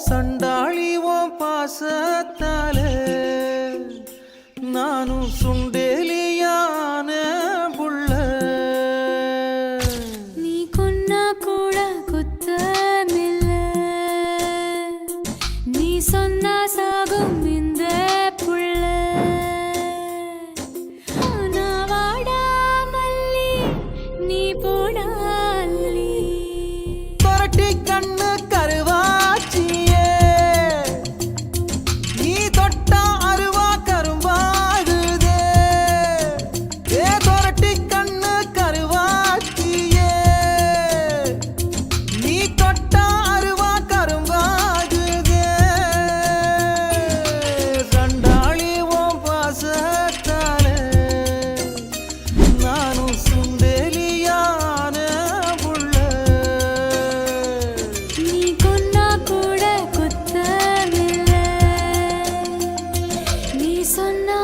சண்டாளி உன் பாசத்தால நானும் சுண்டேலியான புள்ள. நீ கொன்னா கூட குத்தமில்ல, நீ சொன்னா சாகும் இந்த புள்ள. ஆனா வாடா மல்லி, நீ போடா அள்ளி. தொரட்டி கண்ணு கருவாச்சியே, நீ தொட்டா அருவா கரும்பாகுதே. ஏ தொரட்டி கண்ணு கருவாச்சியே, நீ தொட்டா அருவா கரும்பாகுதே. சண்டாளி உன் பாசத்தால நானும் சுண்டேலியான புள்ள. நீ கொன்னா கூட குத்தமில்ல, நீ சொன்னா